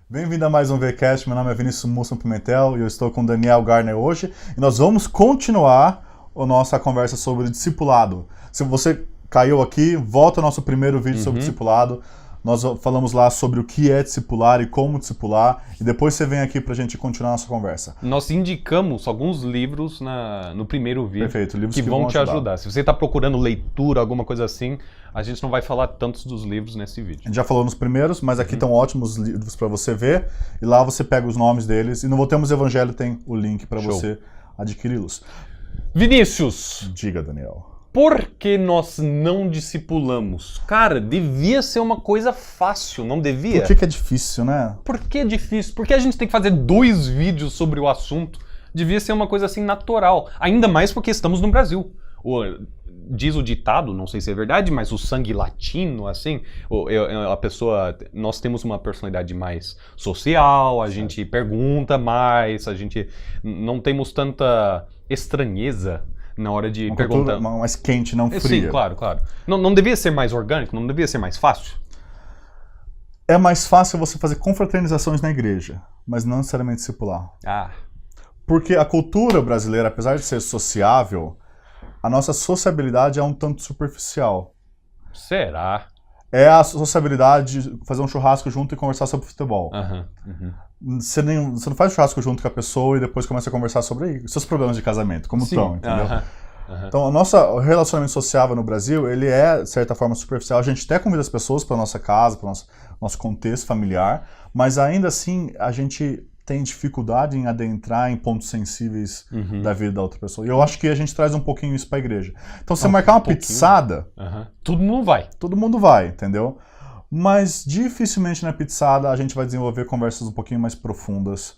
Bem-vindo a mais um VCast, meu nome é Vinícius Musso Pimentel e eu estou com Daniel Garner hoje e nós vamos continuar a nossa conversa sobre discipulado. Se você caiu aqui, volta ao nosso primeiro vídeo sobre discipulado. Nós falamos lá sobre o que é discipular e como discipular e depois você vem aqui pra gente continuar a nossa conversa. Nós indicamos alguns livros no primeiro vídeo. Perfeito, livros que vão te ajudar. Se você está procurando leitura, alguma coisa assim, a gente não vai falar tantos dos livros nesse vídeo. A gente já falou nos primeiros, mas aqui estão ótimos livros para você ver e lá você pega os nomes deles e no Voltemos Evangelho tem o link para você adquiri-los. Vinícius! Diga, Daniel. Por que nós não discipulamos? Cara, devia ser uma coisa fácil, não devia? Por que é difícil, né? Por que é difícil? Por que a gente tem que fazer 2 vídeos sobre o assunto? Devia ser uma coisa assim natural. Ainda mais porque estamos no Brasil. Diz o ditado, não sei se é verdade, mas o sangue latino, assim, nós temos uma personalidade mais social, a gente pergunta mais, a gente não temos tanta estranheza na hora de perguntar. Cultura mais quente, não fria. Sim, claro. Não devia ser mais orgânico? Não devia ser mais fácil? É mais fácil você fazer confraternizações na igreja, mas não necessariamente discipular. Porque a cultura brasileira, apesar de ser sociável, a nossa sociabilidade é um tanto superficial. Será? É a sociabilidade de fazer um churrasco junto e conversar sobre futebol. Você não faz churrasco junto com a pessoa e depois começa a conversar sobre seus problemas de casamento, como estão, entendeu? Então, o relacionamento sociável no Brasil, ele é, de certa forma, superficial. A gente até convida as pessoas para nossa casa, para o nosso contexto familiar, mas ainda assim, a gente tem dificuldade em adentrar em pontos sensíveis da vida da outra pessoa. E eu acho que a gente traz um pouquinho isso para a igreja. Então, se você marcar uma pizzada... Todo mundo vai. Todo mundo vai, entendeu? Mas dificilmente na pizzada a gente vai desenvolver conversas um pouquinho mais profundas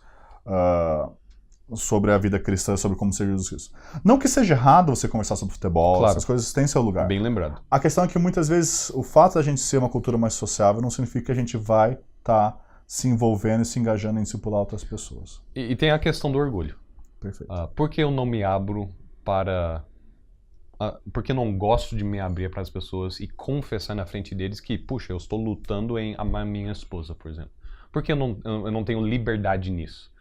sobre a vida cristã, sobre como ser Jesus Cristo. Não que seja errado você conversar sobre futebol, claro. Essas coisas têm seu lugar. Bem lembrado. A questão é que muitas vezes o fato da gente ser uma cultura mais sociável não significa que a gente vai estar se envolvendo e se engajando em discipular outras pessoas. E tem a questão do orgulho. Perfeito. Por que eu não me abro para... porque eu não gosto de me abrir para as pessoas e confessar na frente deles que, puxa, eu estou lutando em amar minha esposa, por exemplo. Por que eu não tenho liberdade nisso?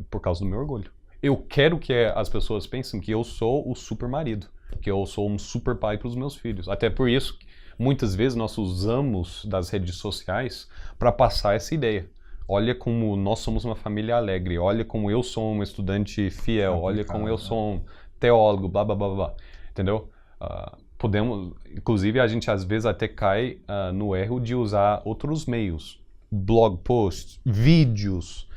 Por causa do meu orgulho. Eu quero que as pessoas pensem que eu sou o super marido, que eu sou um super pai para os meus filhos. Até por isso, muitas vezes nós usamos das redes sociais para passar essa ideia. Olha como nós somos uma família alegre, olha como eu sou um estudante fiel, olha como eu sou um teólogo, blá, blá, blá, blá. Entendeu? Inclusive a gente às vezes até cai no erro de usar outros meios. Blog posts, vídeos,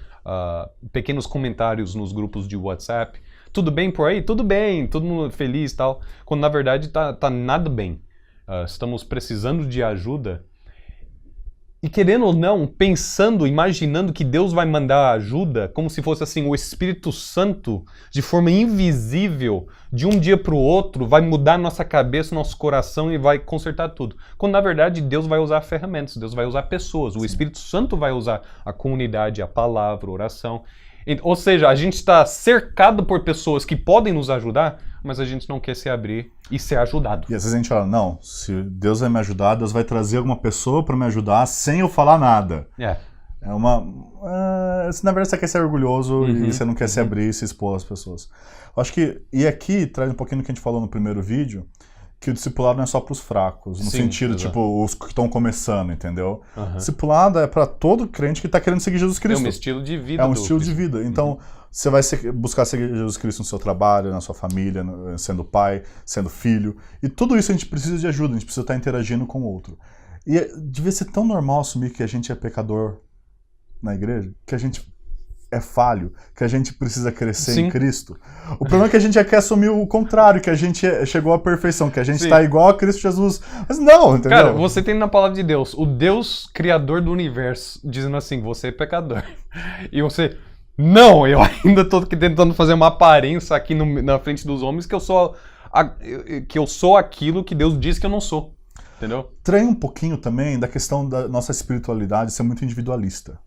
pequenos comentários nos grupos de WhatsApp. Tudo bem por aí? Tudo bem, todo mundo feliz e tal. Quando na verdade tá nada bem. Estamos precisando de ajuda. E querendo ou não, pensando, imaginando que Deus vai mandar ajuda, como se fosse assim, o Espírito Santo, de forma invisível, de um dia para o outro, vai mudar nossa cabeça, nosso coração e vai consertar tudo. Quando na verdade Deus vai usar ferramentas, Deus vai usar pessoas, o Espírito Santo vai usar a comunidade, a palavra, a oração. Ou seja, a gente está cercado por pessoas que podem nos ajudar, mas a gente não quer se abrir e ser ajudado. E às vezes a gente fala, não, se Deus vai me ajudar, Deus vai trazer alguma pessoa para me ajudar sem eu falar nada. Na verdade você quer ser orgulhoso e você não quer se abrir e se expor às pessoas. Eu acho que, e aqui traz um pouquinho do que a gente falou no primeiro vídeo, que o discipulado não é só para os fracos, no sentido, tipo, os que estão começando, entendeu? Discipulado é para todo crente que está querendo seguir Jesus Cristo. É um estilo de vida. É um estilo de vida. Então, você vai buscar seguir Jesus Cristo no seu trabalho, na sua família, sendo pai, sendo filho. E tudo isso a gente precisa de ajuda, a gente precisa estar interagindo com o outro. E devia ser tão normal assumir que a gente é pecador na igreja, que a gente é falho, que a gente precisa crescer em Cristo. O problema é que a gente já quer assumir o contrário, que a gente chegou à perfeição, que a gente está igual a Cristo Jesus. Mas não, entendeu? Cara, você tem na palavra de Deus, o Deus criador do universo, dizendo assim, você é pecador. E você, não, eu ainda estou tentando fazer uma aparência aqui na frente dos homens que eu sou aquilo que Deus diz que eu não sou. Entendeu? Treina um pouquinho também da questão da nossa espiritualidade ser muito individualista.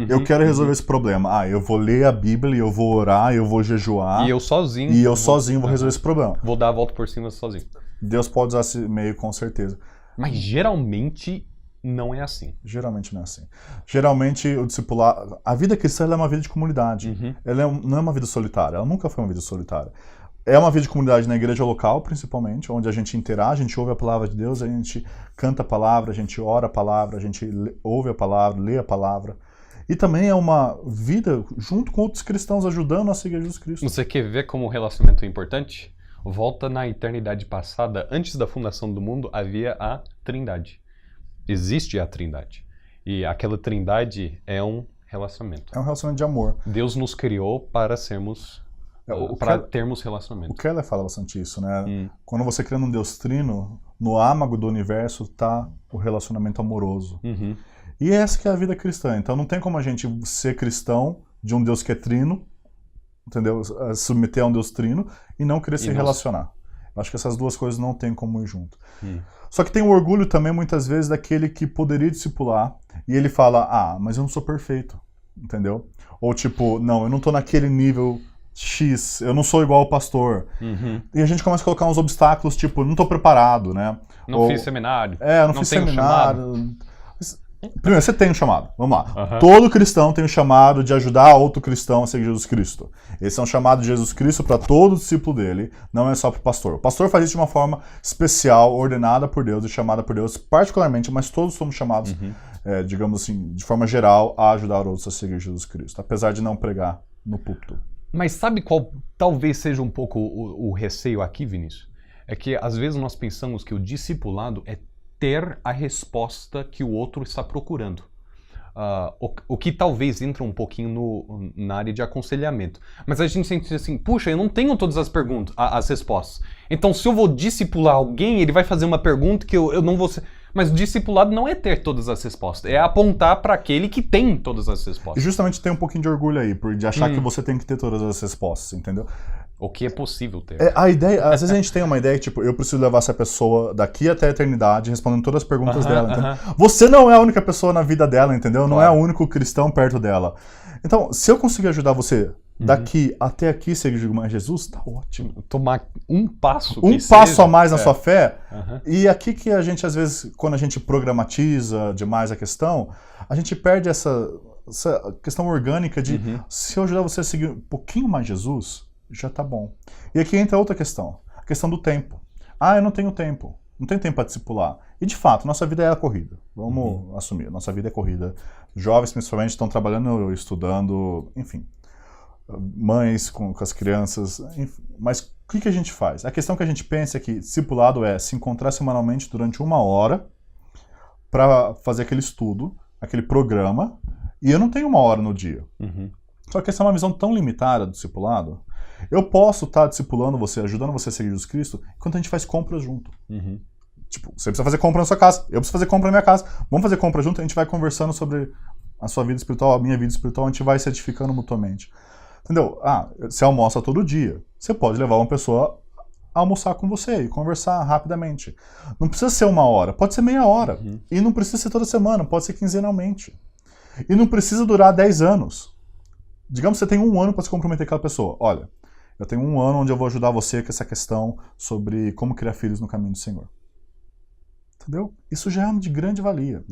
Eu quero resolver esse problema. Eu vou ler a Bíblia, eu vou orar, eu vou jejuar. E eu sozinho. E eu sozinho vou resolver esse problema. Vou dar a volta por cima sozinho. Deus pode usar esse meio com certeza. Mas geralmente não é assim. Geralmente não é assim. Geralmente o discipulado... A vida cristã ela é uma vida de comunidade. Ela não é uma vida solitária. Ela nunca foi uma vida solitária. É uma vida de comunidade na igreja local, principalmente, onde a gente interage, a gente ouve a palavra de Deus, a gente canta a palavra, a gente ora a palavra, a gente ouve a palavra, lê a palavra. E também é uma vida junto com outros cristãos, ajudando a seguir Jesus Cristo. Você quer ver como o relacionamento é importante? Volta na eternidade passada. Antes da fundação do mundo, havia a Trindade. Existe a Trindade. E aquela Trindade é um relacionamento. É um relacionamento de amor. Deus nos criou para sermos... para termos relacionamento. O Keller fala bastante isso, né? Quando você crê num Deus trino, no âmago do universo está o relacionamento amoroso. E essa que é a vida cristã. Então não tem como a gente ser cristão de um Deus que é trino, entendeu? Submeter a um Deus trino e não querer se relacionar. Eu acho que essas duas coisas não tem como ir junto. Só que tem o orgulho também, muitas vezes, daquele que poderia discipular e ele fala, mas eu não sou perfeito, entendeu? Ou tipo, não, eu não tô naquele nível X, eu não sou igual ao pastor. E a gente começa a colocar uns obstáculos, tipo, não tô preparado, né? Não fiz seminário. Não fiz seminário. Primeiro, você tem um chamado. Vamos lá. Todo cristão tem um chamado de ajudar outro cristão a seguir Jesus Cristo. Esse é um chamado de Jesus Cristo para todo discípulo dele, não é só para o pastor. O pastor faz isso de uma forma especial, ordenada por Deus e chamada por Deus particularmente, mas todos somos chamados, digamos assim, de forma geral, a ajudar outros a seguir Jesus Cristo, apesar de não pregar no púlpito. Mas sabe qual talvez seja um pouco o receio aqui, Vinícius? É que às vezes nós pensamos que o discipulado é ter a resposta que o outro está procurando. O que talvez entra um pouquinho na área de aconselhamento. Mas a gente sente assim, puxa, eu não tenho todas as perguntas, as respostas. Então se eu vou discipular alguém, ele vai fazer uma pergunta que eu não vou... Mas o discipulado não é ter todas as respostas, é apontar para aquele que tem todas as respostas. E justamente tem um pouquinho de orgulho aí, de achar que você tem que ter todas as respostas, entendeu? O que é possível ter. A ideia, às vezes a gente tem uma ideia, tipo, eu preciso levar essa pessoa daqui até a eternidade, respondendo todas as perguntas dela, entendeu? Você não é a única pessoa na vida dela, entendeu? Não é o único cristão perto dela. Então, se eu conseguir ajudar você daqui até aqui, seguir Jesus, tá ótimo. Tomar um passo a mais na sua fé. E aqui que a gente, às vezes, quando a gente programatiza demais a questão, a gente perde essa questão orgânica de se eu ajudar você a seguir um pouquinho mais Jesus, já tá bom. E aqui entra outra questão, a questão do tempo. Eu não tenho tempo. Não tenho tempo para discipular. E de fato, nossa vida é a corrida. Vamos assumir, nossa vida é corrida. Jovens, principalmente, estão trabalhando, estudando, enfim. Mães com as crianças, enfim. Mas o que a gente faz? A questão que a gente pensa é que discipulado é se encontrar semanalmente durante 1 hora para fazer aquele estudo, aquele programa, e eu não tenho 1 hora no dia. Só que essa é uma visão tão limitada do discipulado. Eu posso estar discipulando você, ajudando você a seguir Jesus Cristo, enquanto a gente faz compras junto. Tipo, você precisa fazer compra na sua casa, eu preciso fazer compra na minha casa. Vamos fazer compra junto, a gente vai conversando sobre a sua vida espiritual, a minha vida espiritual, a gente vai se edificando mutuamente. Entendeu? Você almoça todo dia. Você pode levar uma pessoa a almoçar com você e conversar rapidamente. Não precisa ser 1 hora, pode ser meia hora. E não precisa ser toda semana, pode ser quinzenalmente. E não precisa durar 10 anos. Digamos que você tem 1 ano para se comprometer com aquela pessoa. Olha, eu tenho 1 ano onde eu vou ajudar você com essa questão sobre como criar filhos no caminho do Senhor. Entendeu? Isso já é de grande valia.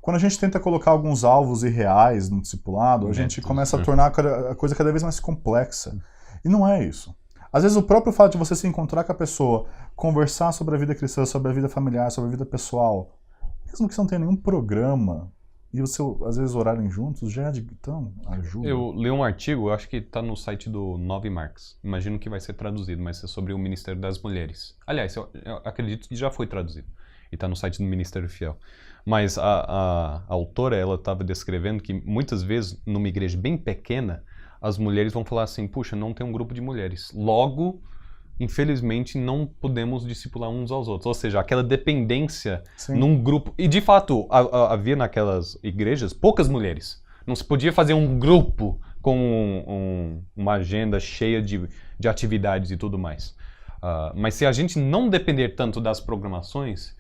Quando a gente tenta colocar alguns alvos irreais no discipulado, a gente começa a tornar a coisa cada vez mais complexa. E não é isso. Às vezes o próprio fato de você se encontrar com a pessoa, conversar sobre a vida cristã, sobre a vida familiar, sobre a vida pessoal, mesmo que você não tenha nenhum programa, e você, às vezes, orarem juntos, já é de tão ajuda. Eu li um artigo, eu acho que está no site do 9 Marks. Imagino que vai ser traduzido, mas é sobre o Ministério das Mulheres. Aliás, eu acredito que já foi traduzido. E está no site do Ministério Fiel. Mas a autora, ela estava descrevendo que muitas vezes, numa igreja bem pequena, as mulheres vão falar assim, puxa, não tem um grupo de mulheres. Logo, infelizmente, não podemos discipular uns aos outros. Ou seja, aquela dependência num grupo. E, de fato, havia naquelas igrejas poucas mulheres. Não se podia fazer um grupo com uma agenda cheia de atividades e tudo mais. Mas se a gente não depender tanto das programações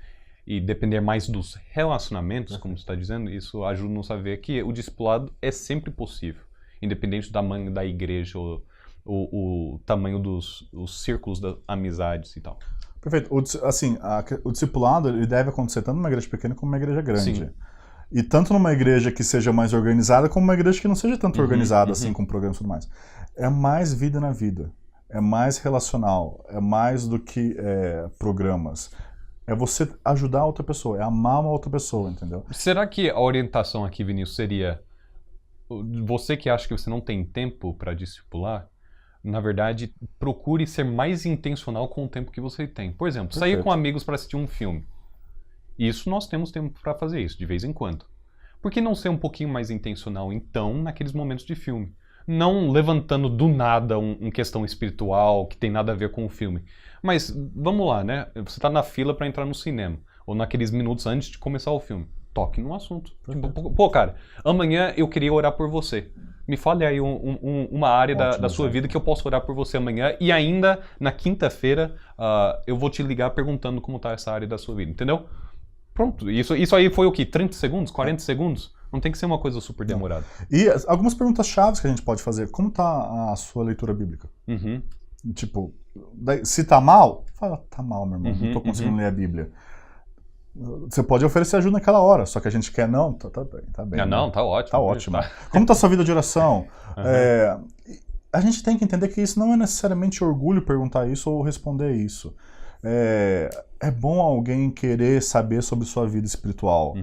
e depender mais dos relacionamentos, como você está dizendo, isso ajuda-nos a ver que o discipulado é sempre possível, independente do tamanho da igreja ou o tamanho dos círculos das amizades e tal. Perfeito. O discipulado ele deve acontecer tanto numa igreja pequena como numa igreja grande. Sim. E tanto numa igreja que seja mais organizada, como numa igreja que não seja tanto organizada, assim, com programas e tudo mais. É mais vida na vida. É mais relacional. É mais do que programas. É você ajudar a outra pessoa. É amar uma outra pessoa, entendeu? Será que a orientação aqui, Vinícius, seria... Você que acha que você não tem tempo para discipular, na verdade, procure ser mais intencional com o tempo que você tem. Por exemplo, sair com amigos para assistir um filme. Isso nós temos tempo para fazer isso, de vez em quando. Por que não ser um pouquinho mais intencional, então, naqueles momentos de filme? Não levantando do nada uma questão espiritual que tem nada a ver com o filme. Mas, vamos lá, né? Você está na fila para entrar no cinema, ou naqueles minutos antes de começar o filme. Toque no assunto. Tipo, pô, cara, amanhã eu queria orar por você. Me fale aí uma área da sua vida que eu posso orar por você amanhã, e ainda na quinta-feira eu vou te ligar perguntando como está essa área da sua vida, entendeu? Pronto, isso aí foi o quê? 30 segundos? 40 segundos? Não tem que ser uma coisa super demorada. E algumas perguntas chaves que a gente pode fazer. Como está a sua leitura bíblica? Tipo, se tá mal, fala, tá mal, meu irmão, não tô conseguindo ler a Bíblia. Você pode oferecer ajuda naquela hora, só que a gente quer, não, tá bem. Não, tá ótimo. Tá ótimo. Tá. Como tá a sua vida de oração? A gente tem que entender que isso não é necessariamente orgulho perguntar isso ou responder isso. É bom alguém querer saber sobre sua vida espiritual.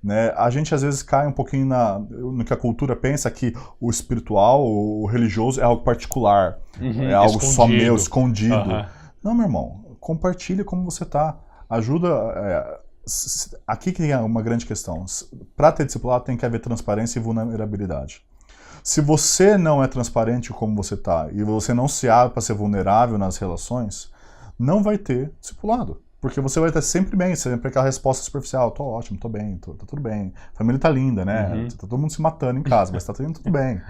Né? A gente às vezes cai um pouquinho no que a cultura pensa, que o espiritual, o religioso é algo particular, é algo só meu, escondido. Não, meu irmão, compartilha como você tá. Ajuda... Aqui que é uma grande questão. Para ter discipulado tem que haver transparência e vulnerabilidade. Se você não é transparente como você está e você não se abre para ser vulnerável nas relações, não vai ter discipulado. Porque você vai estar sempre bem, sempre aquela resposta superficial, tô ótimo, tô bem, tá tudo bem. A família tá linda, né? Tá todo mundo se matando em casa, mas tá tudo bem.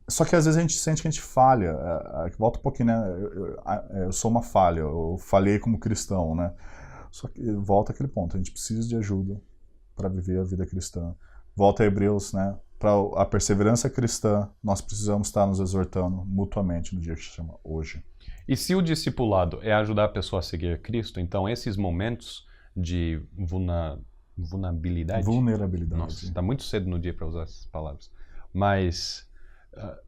Só que às vezes a gente sente que a gente falha. Volta um pouquinho, né? Eu sou uma falha, eu falhei como cristão, né? Só que volta aquele ponto, a gente precisa de ajuda para viver a vida cristã. Volta a Hebreus, né? Para a perseverança cristã, nós precisamos estar nos exortando mutuamente no dia que se chama hoje. E se o discipulado é ajudar a pessoa a seguir Cristo, então esses momentos de vulnerabilidade... Nossa, está muito cedo no dia para usar essas palavras. Mas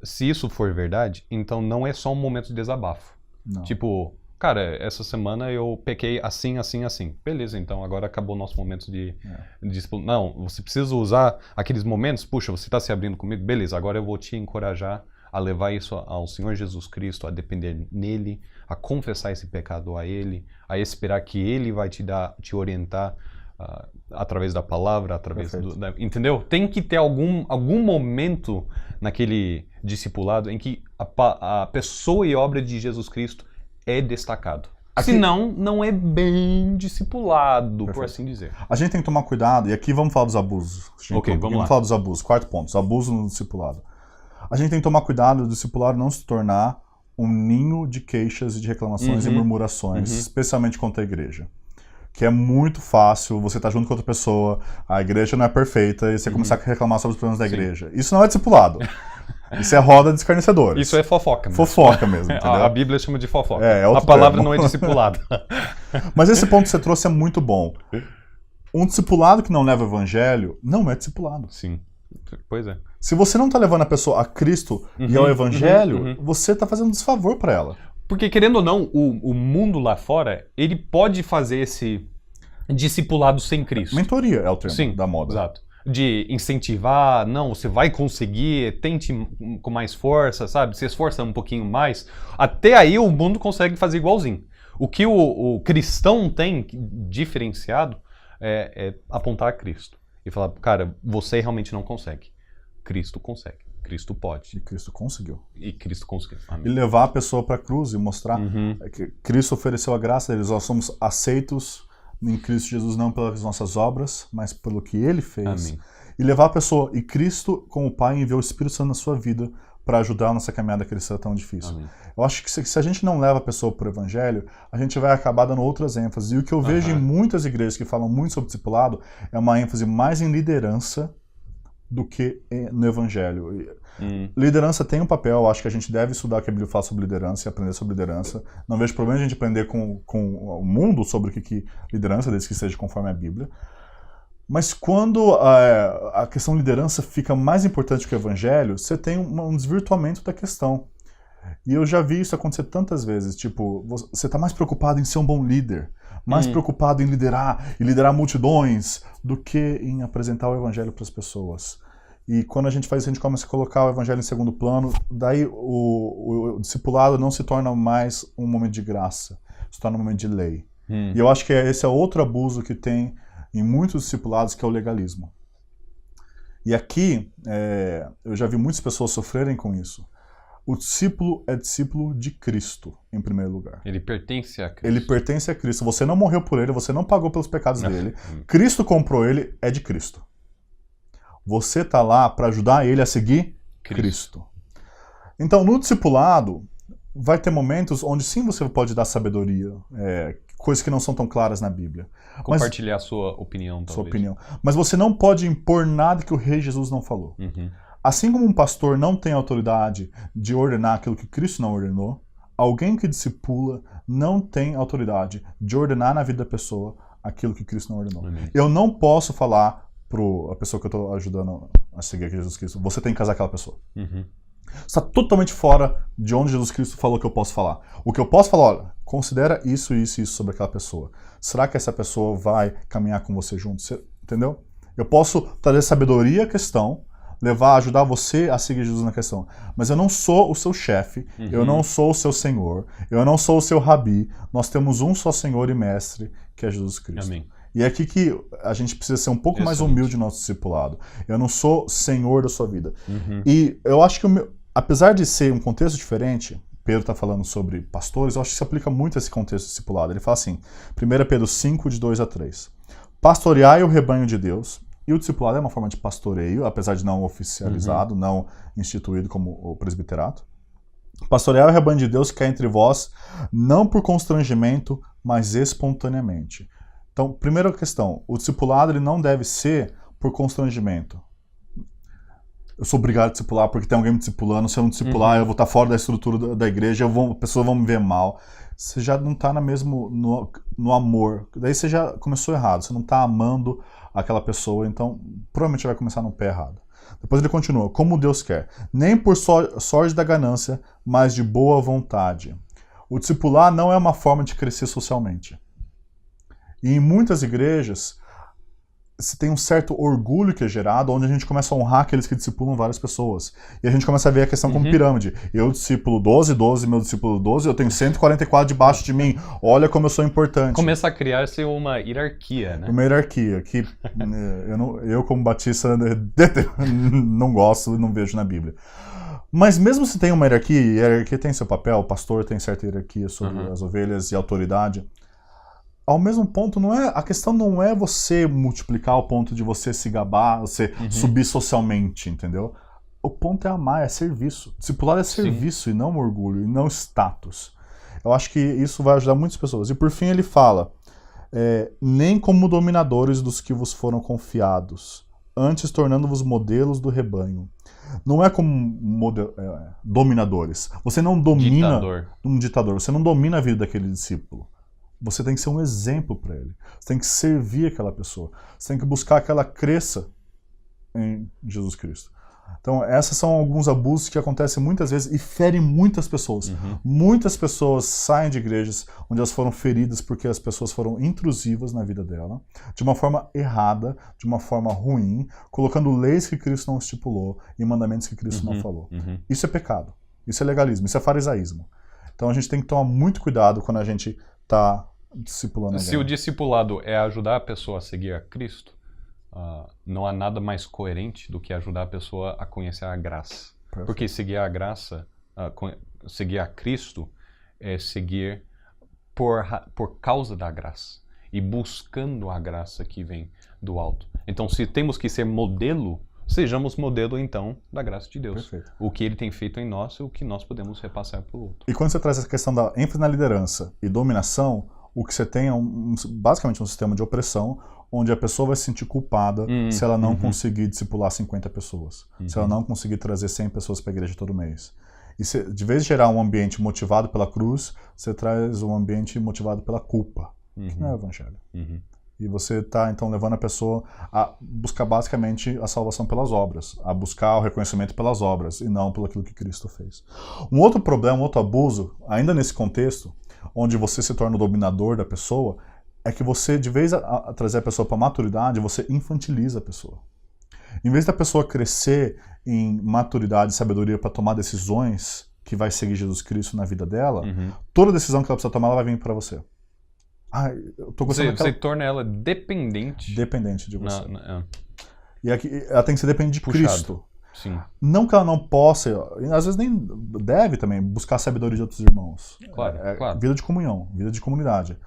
se isso for verdade, então não é só um momento de desabafo. Não. Tipo... Cara, essa semana eu pequei assim. Beleza, então agora acabou o nosso momento de disciplina. Não, você precisa usar aqueles momentos. Puxa, você está se abrindo comigo? Beleza, agora eu vou te encorajar a levar isso ao Senhor Jesus Cristo, a depender nele, a confessar esse pecado a Ele, a esperar que Ele vai te orientar através da palavra, através entendeu? Tem que ter algum momento naquele discipulado em que a pessoa e obra de Jesus Cristo é destacado. Senão, não é bem discipulado, por assim dizer. A gente tem que tomar cuidado, e aqui vamos falar dos abusos. Vamos falar dos abusos. Quarto ponto, os abusos no discipulado. A gente tem que tomar cuidado do discipulado não se tornar um ninho de queixas e de reclamações e murmurações, especialmente contra a igreja. Que é muito fácil você estar junto com outra pessoa, a igreja não é perfeita, e você começar a reclamar sobre os problemas da igreja. Isso não é discipulado. Isso é roda de escarnecedores. Isso é fofoca mesmo. Fofoca mesmo, entendeu? A Bíblia chama de fofoca. A palavra não é discipulado. Mas esse ponto que você trouxe é muito bom. Um discipulado que não leva o evangelho não é discipulado. Sim, pois é. Se você não está levando a pessoa a Cristo e ao evangelho, você está fazendo um desfavor para ela. Porque, querendo ou não, o mundo lá fora, ele pode fazer esse discipulado sem Cristo. Mentoria é o termo da moda. Exato. De incentivar, não, você vai conseguir, tente com mais força, sabe? Se esforça um pouquinho mais. Até aí o mundo consegue fazer igualzinho. O que o cristão tem diferenciado é apontar a Cristo. E falar, cara, você realmente não consegue. Cristo consegue. Cristo pode. E Cristo conseguiu. Amém. E levar a pessoa para a cruz e mostrar que Cristo ofereceu a graça deles. Nós somos aceitos em Cristo Jesus não pelas nossas obras, mas pelo que Ele fez. Amém. E levar a pessoa, e Cristo, como Pai, enviou o Espírito Santo na sua vida para ajudar a nossa caminhada cristã tão difícil. Amém. Eu acho que se a gente não leva a pessoa para o Evangelho, a gente vai acabar dando outras ênfases. E o que eu vejo em muitas igrejas que falam muito sobre discipulado é uma ênfase mais em liderança do que no Evangelho. Liderança tem um papel, acho que a gente deve estudar o que a Bíblia fala sobre liderança e aprender sobre liderança. Não vejo problema a gente aprender com o mundo sobre o que liderança, desde que seja conforme a Bíblia. Mas quando a questão liderança fica mais importante que o Evangelho, você tem um desvirtuamento da questão. E eu já vi isso acontecer tantas vezes, tipo, você está mais preocupado em ser um bom líder, mais preocupado em liderar multidões, do que em apresentar o Evangelho para as pessoas. E quando a gente faz isso, a gente começa a colocar o Evangelho em segundo plano, daí o discipulado não se torna mais um momento de graça, se torna um momento de lei. E eu acho que esse é outro abuso que tem em muitos discipulados, que é o legalismo. E aqui, eu já vi muitas pessoas sofrerem com isso. O discípulo é discípulo de Cristo, em primeiro lugar. Ele pertence a Cristo. Ele pertence a Cristo. Você não morreu por ele, você não pagou pelos pecados dele. Cristo comprou ele, é de Cristo. Você está lá para ajudar ele a seguir Cristo. Então, no discipulado, vai ter momentos onde sim você pode dar sabedoria, coisas que não são tão claras na Bíblia. Compartilhar a sua opinião, talvez. Sua opinião. Mas você não pode impor nada que o Rei Jesus não falou. Assim como um pastor não tem autoridade de ordenar aquilo que Cristo não ordenou, alguém que discipula não tem autoridade de ordenar na vida da pessoa aquilo que Cristo não ordenou. Eu não posso falar para a pessoa que eu estou ajudando a seguir aqui Jesus Cristo, você tem que casar aquela pessoa. Está totalmente fora de onde Jesus Cristo falou que eu posso falar. O que eu posso falar, olha, considera isso, isso e isso sobre aquela pessoa. Será que essa pessoa vai caminhar com você junto? Entendeu? Eu posso trazer sabedoria à questão, ajudar você a seguir Jesus na questão. Mas eu não sou o seu chefe, eu não sou o seu senhor, eu não sou o seu rabi. Nós temos um só Senhor e Mestre, que é Jesus Cristo. Amém. E é aqui que a gente precisa ser um pouco mais humilde no nosso discipulado. Eu não sou senhor da sua vida. E eu acho que, apesar de ser um contexto diferente, Pedro está falando sobre pastores, eu acho que se aplica muito a esse contexto discipulado. Ele fala assim, 1 Pedro 5, de 2 a 3. Pastoreai o rebanho de Deus. E o discipulado é uma forma de pastoreio, apesar de não oficializado, não instituído como o presbiterato. Pastorear o rebanho de Deus que é entre vós, não por constrangimento, mas espontaneamente. Então, primeira questão, o discipulado ele não deve ser por constrangimento. Eu sou obrigado a discipular porque tem alguém me discipulando, se eu não discipular eu vou estar fora da estrutura da igreja, as pessoas vão me ver mal. Você já não está no amor, daí você já começou errado, você não está amando aquela pessoa, então provavelmente vai começar no pé errado. Depois ele continua, como Deus quer, nem por sorte da ganância, mas de boa vontade. O discipular não é uma forma de crescer socialmente. E em muitas igrejas, se tem um certo orgulho que é gerado, onde a gente começa a honrar aqueles que discipulam várias pessoas. E a gente começa a ver a questão como pirâmide. Eu discipulo 12, meu discípulo 12, eu tenho 144 debaixo de mim. Olha como eu sou importante. Começa a criar-se uma hierarquia, né? Uma hierarquia que eu como batista, não gosto e não vejo na Bíblia. Mas mesmo se tem uma hierarquia, e a hierarquia tem seu papel, o pastor tem certa hierarquia sobre as ovelhas e autoridade, ao mesmo ponto, a questão não é você multiplicar ao ponto de você se gabar, você subir socialmente, entendeu? O ponto é amar, é serviço. Discipulado é serviço e não orgulho, e não status. Eu acho que isso vai ajudar muitas pessoas. E por fim ele fala, nem como dominadores dos que vos foram confiados, antes tornando-vos modelos do rebanho. Não é como dominadores. Você não domina um ditador, você não domina a vida daquele discípulo. Você tem que ser um exemplo para ele. Você tem que servir aquela pessoa. Você tem que buscar que ela cresça em Jesus Cristo. Então, esses são alguns abusos que acontecem muitas vezes e ferem muitas pessoas. Muitas pessoas saem de igrejas onde elas foram feridas porque as pessoas foram intrusivas na vida dela, de uma forma errada, de uma forma ruim, colocando leis que Cristo não estipulou e mandamentos que Cristo não falou. Isso é pecado. Isso é legalismo. Isso é farisaísmo. Então, a gente tem que tomar muito cuidado quando a gente está discipulando alguém. Se o discipulado é ajudar a pessoa a seguir a Cristo, não há nada mais coerente do que ajudar a pessoa a conhecer a graça. Perfeito. Porque seguir a graça, seguir a Cristo, é seguir por causa da graça e buscando a graça que vem do alto. Então, se temos que ser modelo, sejamos modelo, então, da graça de Deus. Perfeito. O que Ele tem feito em nós e o que nós podemos repassar para o outro. E quando você traz essa questão da ênfase na liderança e dominação, o que você tem é basicamente um sistema de opressão, onde a pessoa vai se sentir culpada se ela não conseguir discipular 50 pessoas, se ela não conseguir trazer 100 pessoas para a igreja todo mês. E de vez de gerar um ambiente motivado pela cruz, você traz um ambiente motivado pela culpa, que não é o evangelho. E você está, então, levando a pessoa a buscar basicamente a salvação pelas obras, a buscar o reconhecimento pelas obras, e não pelo aquilo que Cristo fez. Um outro problema, um outro abuso, ainda nesse contexto, onde você se torna o dominador da pessoa, é que você, de vez a trazer a pessoa para a maturidade, você infantiliza a pessoa. Em vez da pessoa crescer em maturidade e sabedoria para tomar decisões que vai seguir Jesus Cristo na vida dela, toda decisão que ela precisa tomar, ela vai vir para você. Eu tô gostando você torna ela dependente. Dependente de você. E aqui, ela tem que ser dependente de Cristo. Sim. Não que ela não possa, às vezes nem deve também, buscar sabedoria de outros irmãos. Claro. Vida de comunhão, vida de comunidade.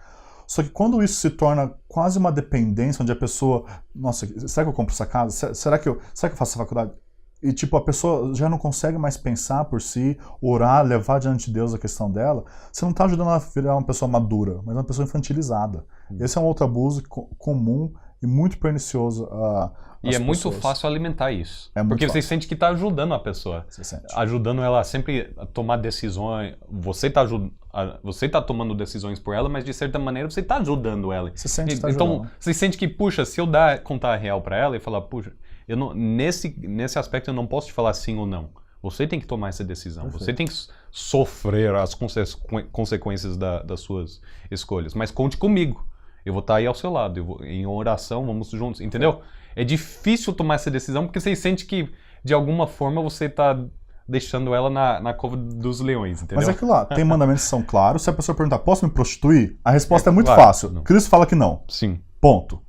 Só que quando isso se torna quase uma dependência, onde a pessoa, nossa, será que eu compro essa casa? Será que eu faço essa faculdade? E tipo, a pessoa já não consegue mais pensar por si, orar, levar diante de Deus a questão dela, você não está ajudando ela a virar uma pessoa madura, mas uma pessoa infantilizada. Esse é um outro abuso comum e muito pernicioso e é muito fácil alimentar isso. Porque você sente que está ajudando a pessoa. Ajudando ela sempre a tomar decisões. Você está tomando decisões por ela, mas de certa maneira você está ajudando ela. Então, você sente que, puxa, se eu contar a real para ela e falar, puxa, nesse aspecto eu não posso te falar sim ou não. Você tem que tomar essa decisão. Perfeito. Você tem que sofrer as consequências das suas escolhas. Mas conte comigo. Eu vou estar aí ao seu lado. Em oração, vamos juntos. Entendeu? É difícil tomar essa decisão porque você sente que, de alguma forma, você está deixando ela na cova dos leões. Entendeu? Mas é que lá, tem mandamentos que são claros. Se a pessoa perguntar, posso me prostituir? A resposta é muito fácil. Não. Cristo fala que não. Sim. Ponto.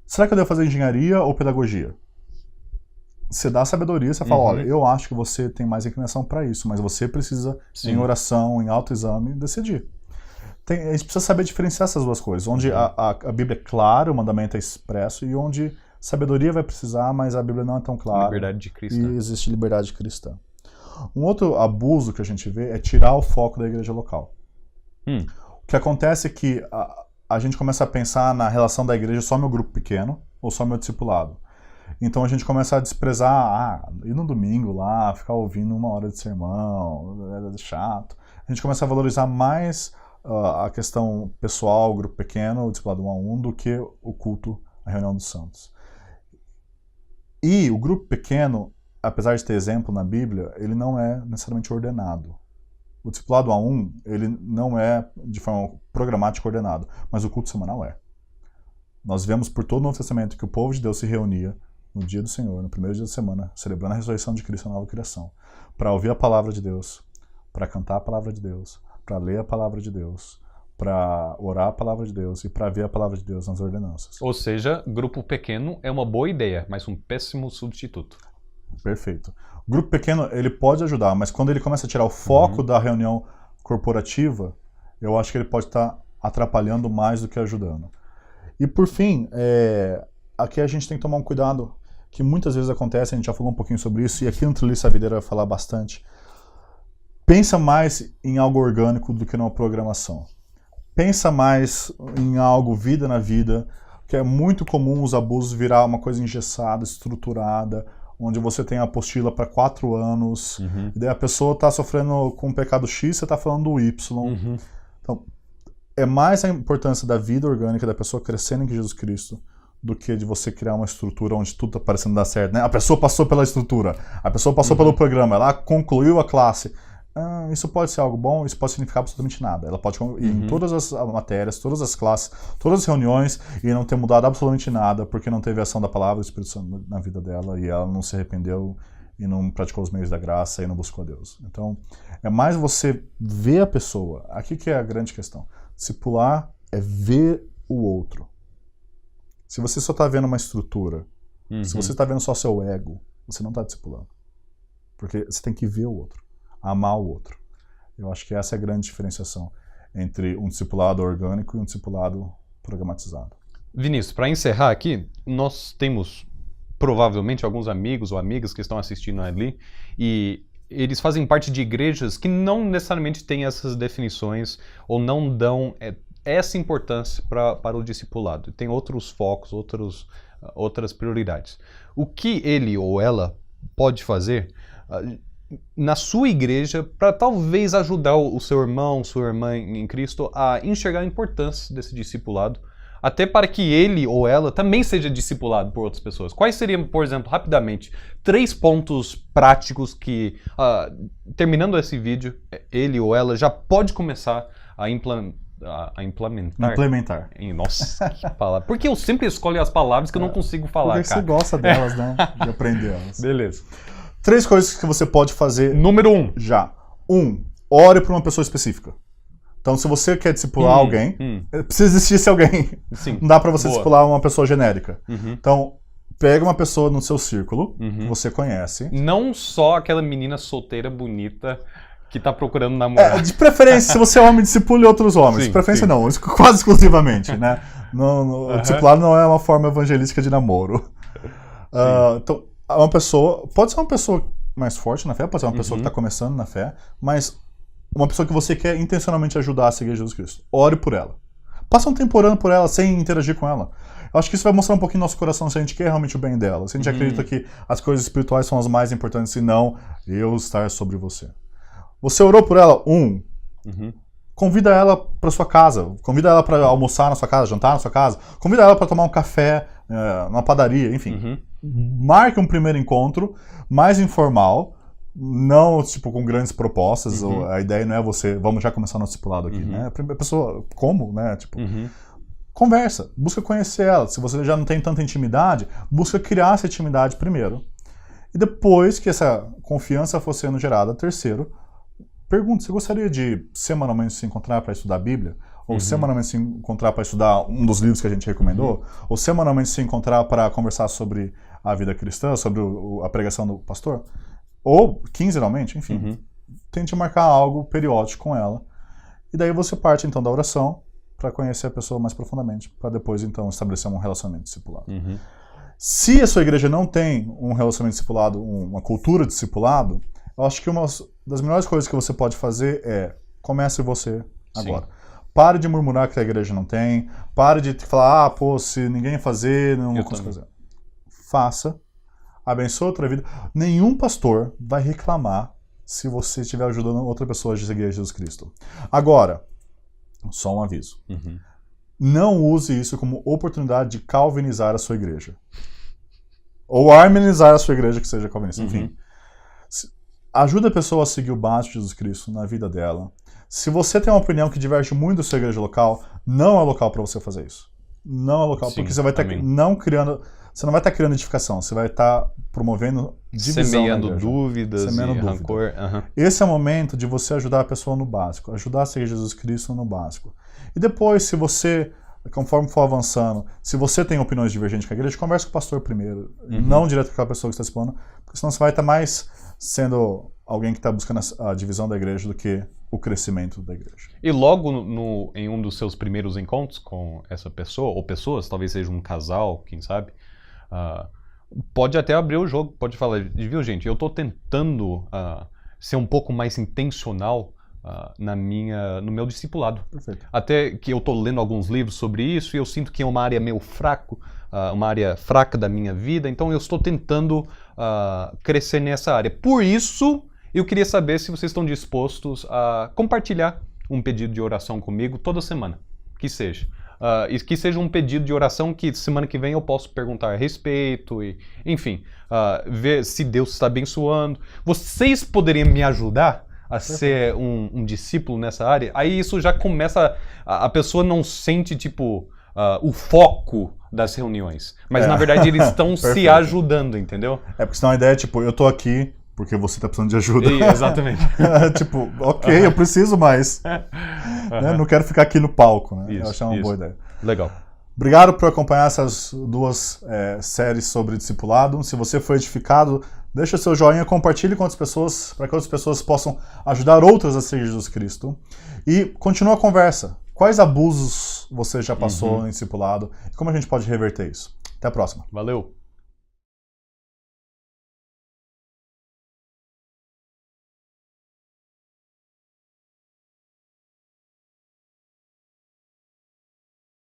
Será que eu devo fazer engenharia ou pedagogia? Você dá sabedoria, você fala, olha, eu acho que você tem mais inclinação para isso, mas você precisa, em oração, em autoexame, decidir. A gente precisa saber diferenciar essas duas coisas, onde a Bíblia é clara, o mandamento é expresso, e onde sabedoria vai precisar, mas a Bíblia não é tão clara. Liberdade de cristã. E existe liberdade cristã. Um outro abuso que a gente vê é tirar o foco da igreja local. O que acontece é que a gente começa a pensar na relação da igreja só meu grupo pequeno ou só meu discipulado. Então a gente começa a desprezar, ir no domingo lá, ficar ouvindo 1 hora de sermão, é chato. A gente começa a valorizar mais a questão pessoal, o grupo pequeno, o discipulado 1 a 1, do que o culto, a reunião dos santos. E o grupo pequeno, apesar de ter exemplo na Bíblia, ele não é necessariamente ordenado. O discipulado 1 a 1, ele não é de forma programática ordenado, mas o culto semanal é. Nós vemos por todo o Novo Testamento que o povo de Deus se reunia no dia do Senhor, no primeiro dia da semana, celebrando a ressurreição de Cristo, a nova criação, para ouvir a palavra de Deus, para cantar a palavra de Deus, para ler a palavra de Deus, para orar a palavra de Deus e para ver a palavra de Deus nas ordenanças. Ou seja, grupo pequeno é uma boa ideia, mas um péssimo substituto. Perfeito. O grupo pequeno, ele pode ajudar, mas quando ele começa a tirar o foco da reunião corporativa, eu acho que ele pode estar atrapalhando mais do que ajudando. E por fim, aqui a gente tem que tomar um cuidado que muitas vezes acontece, a gente já falou um pouquinho sobre isso, e aqui no Trilha Videira vai falar bastante. Pensa mais em algo orgânico do que numa programação. Pensa mais em algo vida na vida, que é muito comum os abusos virar uma coisa engessada, estruturada, onde você tem a apostila para 4 anos, e daí a pessoa está sofrendo com o pecado X, você está falando do Y. Então, é mais a importância da vida orgânica, da pessoa crescendo em Jesus Cristo, do que de você criar uma estrutura onde tudo está parecendo dar certo. Né? A pessoa passou pela estrutura, a pessoa passou pelo programa, ela concluiu a classe. Isso pode ser algo bom, isso pode significar absolutamente nada. Ela pode ir em todas as matérias, todas as classes, todas as reuniões e não ter mudado absolutamente nada porque não teve ação da palavra do Espírito Santo na vida dela e ela não se arrependeu e não praticou os meios da graça e não buscou a Deus. Então, é mais você ver a pessoa. Aqui que é a grande questão. Discipular é ver o outro. Se você só está vendo uma estrutura, se você está vendo só seu ego, você não está discipulando. Porque você tem que ver o outro. Amar o outro. Eu acho que essa é a grande diferenciação entre um discipulado orgânico e um discipulado programatizado. Vinícius, para encerrar aqui, nós temos provavelmente alguns amigos ou amigas que estão assistindo ali e eles fazem parte de igrejas que não necessariamente têm essas definições ou não dão essa importância para o discipulado. Tem outros focos, outras prioridades. O que ele ou ela pode fazer na sua igreja para talvez ajudar o seu irmão, sua irmã em Cristo a enxergar a importância desse discipulado, até para que ele ou ela também seja discipulado por outras pessoas. Quais seriam, por exemplo, rapidamente, 3 pontos práticos que, terminando esse vídeo, ele ou ela já pode começar a implementar. Nossa, que palavra. Porque eu sempre escolho as palavras que eu não consigo falar, porque cara. Você gosta delas, né? De aprender elas. Beleza. 3 coisas que você pode fazer. Número 1. Já. 1. Ore para uma pessoa específica. Então, se você quer discipular alguém, precisa existir esse alguém. Sim. Não dá para você discipular uma pessoa genérica. Então, pega uma pessoa no seu círculo, que você conhece. Não só aquela menina solteira bonita que tá procurando namorar. De preferência, se você é homem, discipule outros homens. Sim, de preferência sim. não, quase exclusivamente, né? O discipulado não é uma forma evangelística de namoro. Então, uma pessoa, pode ser uma pessoa mais forte na fé, pode ser uma pessoa que está começando na fé, mas uma pessoa que você quer intencionalmente ajudar a seguir Jesus Cristo. Ore por ela. Passa um tempo orando por ela, sem interagir com ela. Eu acho que isso vai mostrar um pouquinho no nosso coração se a gente quer realmente o bem dela. Se a gente acredita que as coisas espirituais são as mais importantes e não eu estar sobre você. Você orou por ela? Convida ela para sua casa. Convida ela para almoçar na sua casa, jantar na sua casa. Convida ela para tomar um café numa padaria, enfim. Marque um primeiro encontro mais informal. Não, tipo, com grandes propostas. A ideia não é você, vamos já começar nosso discipulado aqui, né? A primeira pessoa, como, né? Tipo, conversa, busca conhecer ela. Se você já não tem tanta intimidade, busca criar essa intimidade primeiro. E depois que essa confiança for sendo gerada, terceiro, pergunta, você gostaria de semanalmente se encontrar para estudar a Bíblia? Ou semanalmente se encontrar para estudar um dos livros que a gente recomendou? Ou semanalmente se encontrar para conversar sobre a vida cristã, sobre a pregação do pastor? Ou quinzenalmente, enfim. Tente marcar algo periódico com ela. E daí você parte, então, da oração para conhecer a pessoa mais profundamente, para depois, então, estabelecer um relacionamento discipulado. Se a sua igreja não tem um relacionamento discipulado, uma cultura de discipulado, eu acho que uma das melhores coisas que você pode fazer é comece você agora. Pare de murmurar que a igreja não tem, pare de falar, se ninguém fazer, não consigo fazer. Faça. Abençoe outra vida. Nenhum pastor vai reclamar se você estiver ajudando outra pessoa a seguir Jesus Cristo. Agora, só um aviso. Não use isso como oportunidade de calvinizar a sua igreja. Ou armenizar a sua igreja, que seja calvinista. Enfim. Ajuda a pessoa a seguir o básico de Jesus Cristo na vida dela. Se você tem uma opinião que diverge muito da sua igreja local, não é local para você fazer isso. Não é local, porque você vai estar você não vai estar criando edificação, você vai estar promovendo divisão. Semeando dúvidas e rancor. Esse é o momento de você ajudar a pessoa no básico, ajudar a seguir Jesus Cristo no básico. E depois, se você, conforme for avançando, se você tem opiniões divergentes com a igreja, converse com o pastor primeiro, não direto com aquela pessoa que está expondo, porque senão você vai estar mais sendo alguém que está buscando a divisão da igreja do que o crescimento da igreja. E logo em um dos seus primeiros encontros com essa pessoa, ou pessoas, talvez seja um casal, quem sabe, pode até abrir o jogo, pode falar, viu gente, eu estou tentando ser um pouco mais intencional no meu discipulado. Perfeito. Até que eu estou lendo alguns livros sobre isso e eu sinto que é uma área meio uma área fraca da minha vida, então eu estou tentando crescer nessa área. Por isso, eu queria saber se vocês estão dispostos a compartilhar um pedido de oração comigo toda semana, que seja. E que seja um pedido de oração que semana que vem eu posso perguntar a respeito, e, enfim, ver se Deus está abençoando. Vocês poderiam me ajudar a ser um discípulo nessa área? Aí isso já começa, a pessoa não sente tipo o foco das reuniões, mas na verdade eles estão se ajudando, entendeu? Porque senão a ideia é tipo, eu tô aqui porque você tá precisando de ajuda. Exatamente. Tipo, ok, eu preciso mais. Né? Não quero ficar aqui no palco. Né? Eu achei uma boa ideia. Legal. Obrigado por acompanhar essas 2 séries sobre discipulado. Se você foi edificado, deixa seu joinha, compartilhe com outras pessoas, para que outras pessoas possam ajudar outras a seguir Jesus Cristo. E continua a conversa. Quais abusos você já passou em discipulado? E como a gente pode reverter isso? Até a próxima. Valeu.